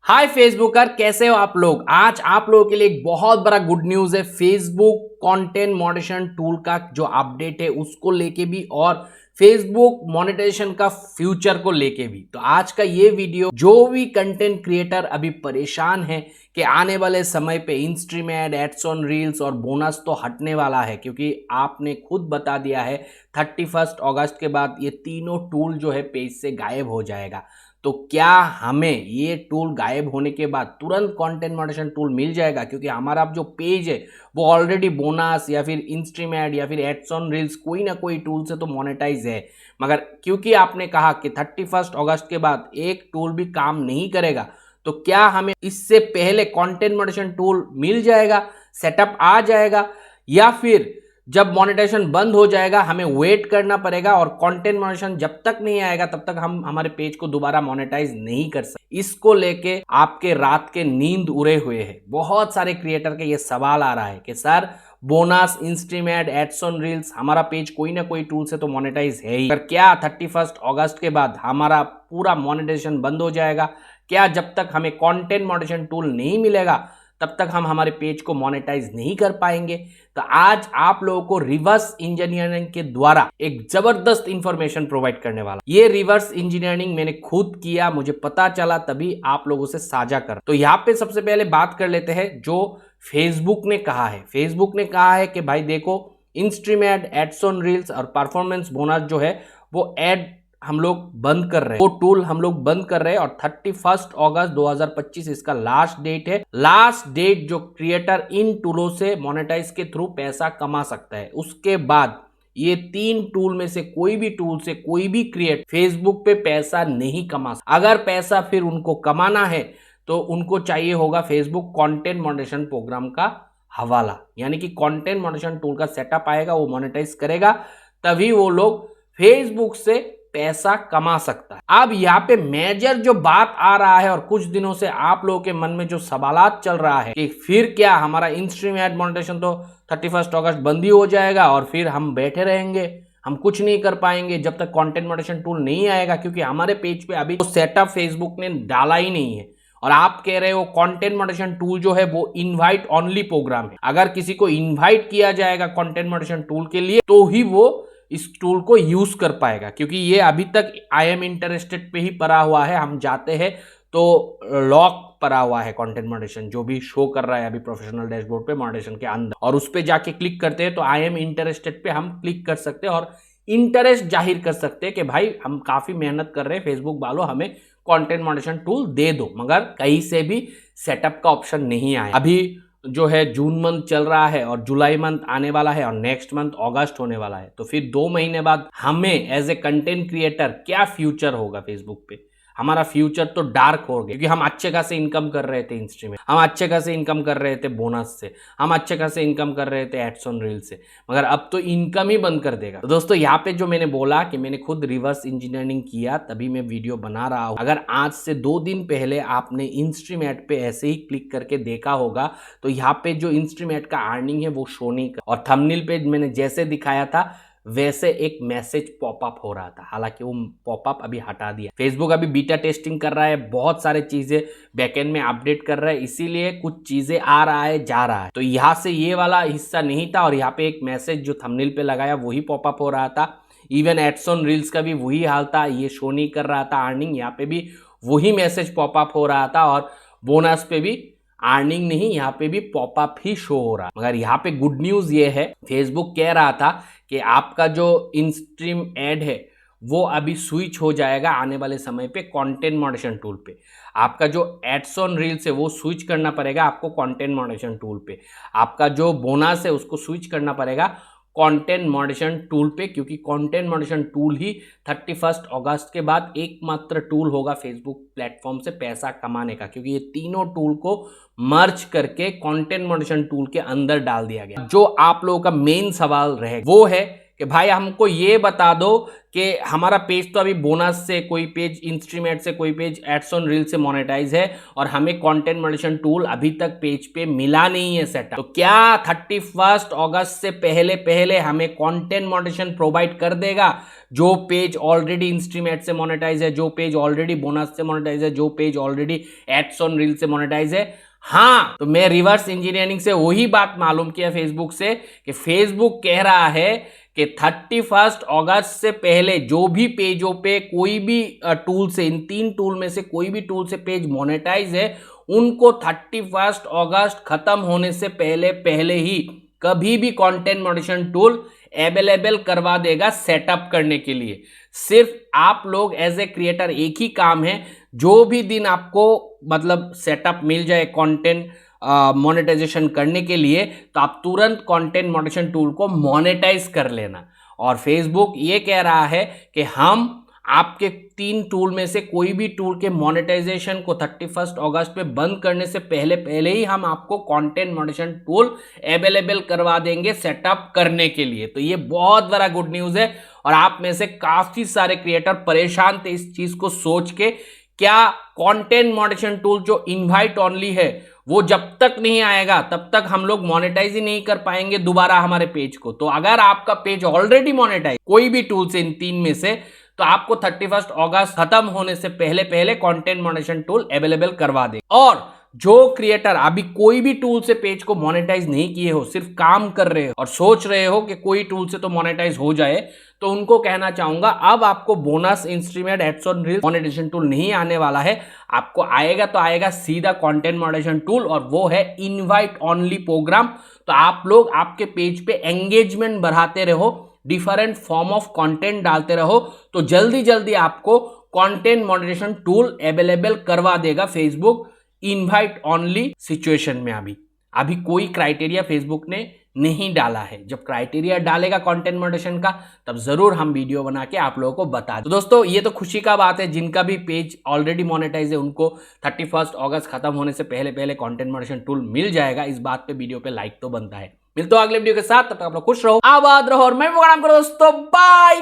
हाय फेसबुकर, कैसे हो आप लोग। आज आप लोगों के लिए एक बहुत बड़ा गुड न्यूज़ है। फेसबुक कंटेंट मॉडरेशन टूल का जो अपडेट है उसको लेके भी और फेसबुक मोनेटाइजेशन का फ्यूचर को लेके भी। तो आज का ये वीडियो जो भी कंटेंट क्रिएटर अभी परेशान है कि आने वाले समय पे instream ad, ads on reels और बोनस तो हटने वाला है, क्योंकि आपने खुद बता दिया है 31 अगस्त के बाद ये तीनों टूल जो है पेज से गायब हो जाएगा। तो क्या हमें ये टूल गायब होने के बाद तुरंत कंटेंट मॉडरेशन टूल मिल जाएगा? क्योंकि हमारा जो पेज है वो ऑलरेडी बोनस या फिर इंस्ट्रीम एड या फिर एड्स ऑन रील्स कोई ना कोई टूल से तो मोनेटाइज है, मगर क्योंकि आपने कहा कि 31 अगस्त के बाद एक टूल भी काम नहीं करेगा, तो क्या हमें इससे पहले कंटेंट मॉडरेशन टूल मिल जाएगा, सेटअप आ जाएगा, या फिर जब मोनेटाइजेशन बंद हो जाएगा हमें वेट करना पड़ेगा और कंटेंट मॉनेटाइजेशन जब तक नहीं आएगा तब तक हम हमारे पेज को दोबारा मोनेटाइज नहीं कर सकते? इसको लेके आपके रात के नींद उड़े हुए हैं। बहुत सारे क्रिएटर के ये सवाल आ रहा है कि sir bonus, instream ad, ads on reels, हमारा पेज कोई ना कोई टूल से तो मोनेटाइज है ही, पर क्या 31 अगस्त के बाद हमारा पूरा मोनेटाइजेशन बंद हो जाएगा? क्या जब तक हमें कंटेंट मॉडरेशन टूल नहीं मिलेगा तब तक हम हमारे पेज को मोनेटाइज नहीं कर पाएंगे? तो आज आप लोगों को रिवर्स इंजीनियरिंग के द्वारा एक जबरदस्त इंफॉर्मेशन प्रोवाइड करने वाला। ये रिवर्स इंजीनियरिंग मैंने खुद किया, मुझे पता चला, तभी आप लोगों से साझा कर। तो यहाँ पे सबसे पहले बात कर लेते हैं जो फेसबुक ने कहा है। फेसबुक ने कहा है कि भाई देखो, instream ad, ads on reels और परफॉर्मेंस बोनस जो है वो एड हम लोग बंद कर रहे हैं, वो टूल हम लोग बंद कर रहे हैं और 31 अगस्त 2025 इसका लास्ट डेट है। लास्ट डेट जो क्रिएटर इन टूलों से मोनेटाइज के थ्रू पैसा कमा सकता है। उसके बाद ये तीन टूल में से कोई भी टूल से कोई भी क्रिएट फेसबुक पे पैसा नहीं कमा सकता। अगर पैसा फिर उनको कमाना है तो उनको चाहिए होगा फेसबुक कंटेंट मॉडरेशन प्रोग्राम का हवाला, यानी कि कंटेंट मॉडरेशन टूल का सेटअप आएगा, वो मोनेटाइज करेगा, तभी वो लोग फेसबुक से पैसा कमा सकता है। अब यहाँ पे मेजर जो बात आ रहा है और कुछ दिनों से आप लोगों के मन में जो सवालात चल रहा है कि फिर क्या हमारा इंस्ट्रीम एड मोनेटाइजेशन तो 31 अगस्त बंद ही हो जाएगा और फिर हम बैठे रहेंगे, हम कुछ नहीं कर पाएंगे जब तक कंटेंट मॉडरेशन टूल नहीं आएगा, क्योंकि हमारे पेज पे अभी तो सेटअप फेसबुक ने डाला ही नहीं है। और आप कह रहे हो कंटेंट मॉडरेशन टूल जो है वो इनवाइट ओनली प्रोग्राम है, अगर किसी को इनवाइट किया जाएगा कंटेंट मॉडरेशन टूल के लिए तो ही वो इस टूल को यूज कर पाएगा, क्योंकि ये अभी तक आई एम इंटरेस्टेड पे ही पड़ा हुआ है। हम जाते हैं तो लॉक पड़ा हुआ है कंटेंट मॉडरेशन, जो भी शो कर रहा है अभी प्रोफेशनल डैशबोर्ड पे मॉडरेशन के अंदर, और उस पे जाके क्लिक करते हैं तो आई एम इंटरेस्टेड पे हम क्लिक कर सकते हैं और इंटरेस्ट जाहिर कर सकते हैं कि भाई हम काफी मेहनत कर रहे हैं, फेसबुक वालों हमें कंटेंट मॉडरेशन टूल दे दो। मगर कहीं से भी सेटअप का ऑप्शन नहीं आया। अभी जो है जून मंथ चल रहा है और जुलाई मंथ आने वाला है और नेक्स्ट मंथ अगस्त होने वाला है, तो फिर 2 महीने बाद हमें एज ए कंटेंट क्रिएटर क्या फ्यूचर होगा फेसबुक पे? हमारा फ्यूचर तो डार्क हो गया, क्योंकि हम अच्छे खासे इनकम कर रहे थे इंस्ट्रीम में, हम अच्छे खासे इनकम कर रहे थे बोनस से, हम अच्छे खासे इनकम कर रहे थे एड्स ऑन रील से, मगर अब तो इनकम ही बंद कर देगा। तो दोस्तों यहाँ पे जो मैंने बोला कि मैंने खुद रिवर्स इंजीनियरिंग किया तभी मैं वीडियो बना रहा हूँ। अगर आज से 2 दिन पहले आपने इंस्ट्रीम एड पे ऐसे ही क्लिक करके देखा होगा तो यहाँ पे जो इंस्ट्रीम एड का अर्निंग है वो शो नहीं कर, और थंबनेल पे मैंने जैसे दिखाया था वैसे एक मैसेज पॉपअप हो रहा था। हालांकि वो पॉपअप अभी हटा दिया। फेसबुक अभी बीटा टेस्टिंग कर रहा है, बहुत सारे चीजें बैकएंड में अपडेट कर रहा है, इसीलिए कुछ चीजें आ रहा है जा रहा है। तो यहाँ से ये वाला हिस्सा नहीं था और यहाँ पे एक मैसेज जो थंबनेल पे लगाया वही पॉपअप हो रहा था। इवन एड्स ऑन रील्स का भी वही हाल था, ये शो नहीं कर रहा था अर्निंग, यहाँ पे भी वही मैसेज पॉपअप हो रहा था, और बोनस पे भी अर्निंग नहीं, यहाँ पे भी पॉपअप ही शो हो रहा। मगर यहाँ पे गुड न्यूज ये है, फेसबुक कह रहा था कि आपका जो इंस्ट्रीम एड है वो अभी स्विच हो जाएगा आने वाले समय पे कंटेंट मॉडरेशन टूल पे। आपका जो एड्स ऑन रील्स है वो स्विच करना पड़ेगा आपको कंटेंट मॉडरेशन टूल पे। आपका जो बोनस है उसको स्विच करना पड़ेगा कंटेंट मॉडरेशन टूल पे, क्योंकि कंटेंट मॉडरेशन टूल ही 31 अगस्त के बाद एकमात्र टूल होगा फेसबुक प्लेटफॉर्म से पैसा कमाने का, क्योंकि ये तीनों टूल को मर्ज करके कंटेंट मॉडरेशन टूल के अंदर डाल दिया गया। जो आप लोगों का मेन सवाल रहेगा वो है कि भाई हमको ये बता दो कि हमारा पेज तो अभी बोनस से, कोई पेज इंस्ट्रीमेट से, कोई पेज एड्स ऑन रील से मोनेटाइज है और हमें कंटेंट मॉडरेशन टूल अभी तक पेज पे मिला नहीं है सेटअप। तो क्या 31 अगस्त से पहले पहले हमें कंटेंट मॉडरेशन प्रोवाइड कर देगा? जो पेज ऑलरेडी इंस्ट्रीमेट से मोनेटाइज है, जो पेज ऑलरेडी बोनस से मोनेटाइज है, जो page already ads on reel से मोनेटाइज है। हाँ, तो मैं रिवर्स इंजीनियरिंग से वही बात मालूम किया फेसबुक से कि फेसबुक कह रहा है कि 31 अगस्त से पहले जो भी पेजों पे कोई भी टूल से, इन 3 टूल में से कोई भी टूल से पेज मोनेटाइज है, उनको 31 अगस्त खत्म होने से पहले पहले ही कभी भी कंटेंट मॉडरेशन टूल अवेलेबल करवा देगा सेटअप करने के लिए। सिर्फ आप लोग एज ए क्रिएटर एक ही काम है, जो भी दिन आपको मतलब सेटअप मिल जाए कंटेंट मोनेटाइजेशन करने के लिए, तो आप तुरंत कंटेंट मॉडरेशन टूल को मोनेटाइज कर लेना। और फेसबुक ये कह रहा है कि हम आपके 3 टूल में से कोई भी टूल के मोनेटाइजेशन को 31 अगस्त में बंद करने से पहले पहले ही हम आपको कंटेंट मॉडरेशन टूल अवेलेबल करवा देंगे सेटअप करने के लिए। तो ये बहुत बड़ा गुड न्यूज़ है और आप में से काफ़ी सारे क्रिएटर परेशान थे इस चीज़ को सोच के, क्या कंटेंट मॉडरेशन टूल जो इनवाइट ओनली है वो जब तक नहीं आएगा तब तक हम लोग मोनेटाइज ही नहीं कर पाएंगे दोबारा हमारे पेज को। तो अगर आपका पेज ऑलरेडी मोनेटाइज कोई भी टूल से, इन 3 में से, तो आपको 31 अगस्त खत्म होने से पहले पहले कंटेंट मॉडरेशन टूल अवेलेबल करवा दे। और जो क्रिएटर अभी कोई भी टूल से पेज को मोनेटाइज नहीं किए हो, सिर्फ काम कर रहे हो और सोच रहे हो कि कोई टूल से तो मोनेटाइज हो जाए, तो उनको कहना चाहूंगा अब आपको बोनस, इंस्ट्रीमेट, ads on reel monetisation tool नहीं आने वाला है। आपको आएगा तो आएगा सीधा कंटेंट मॉडरेशन टूल, और वो है इनवाइट ओनली प्रोग्राम। तो आप लोग आपके पेज पे एंगेजमेंट बढ़ाते रहो, डिफरेंट फॉर्म ऑफ कंटेंट डालते रहो, तो जल्दी जल्दी आपको कंटेंट मॉडरेशन टूल अवेलेबल करवा देगा फेसबुक इनवाइट ओनली सिचुएशन में। अभी कोई क्राइटेरिया फेसबुक ने नहीं डाला है। जब क्राइटेरिया डालेगा कंटेंट मॉडरेशन का, तब जरूर हम वीडियो बना के आप लोगों को बता दें। तो दोस्तों, ये तो खुशी का बात है, जिनका भी पेज ऑलरेडी मोनेटाइज है उनको 31 अगस्त खत्म होने से पहले पहले कंटेंट मॉडरेशन टूल मिल जाएगा। इस बात पे वीडियो पे लाइक तो बनता है। मिलते हो अगले वीडियो के साथ, तब तक आप लोग खुश रहो, आबाद रहो और मैं प्रोग्राम करो दोस्तों। बाय।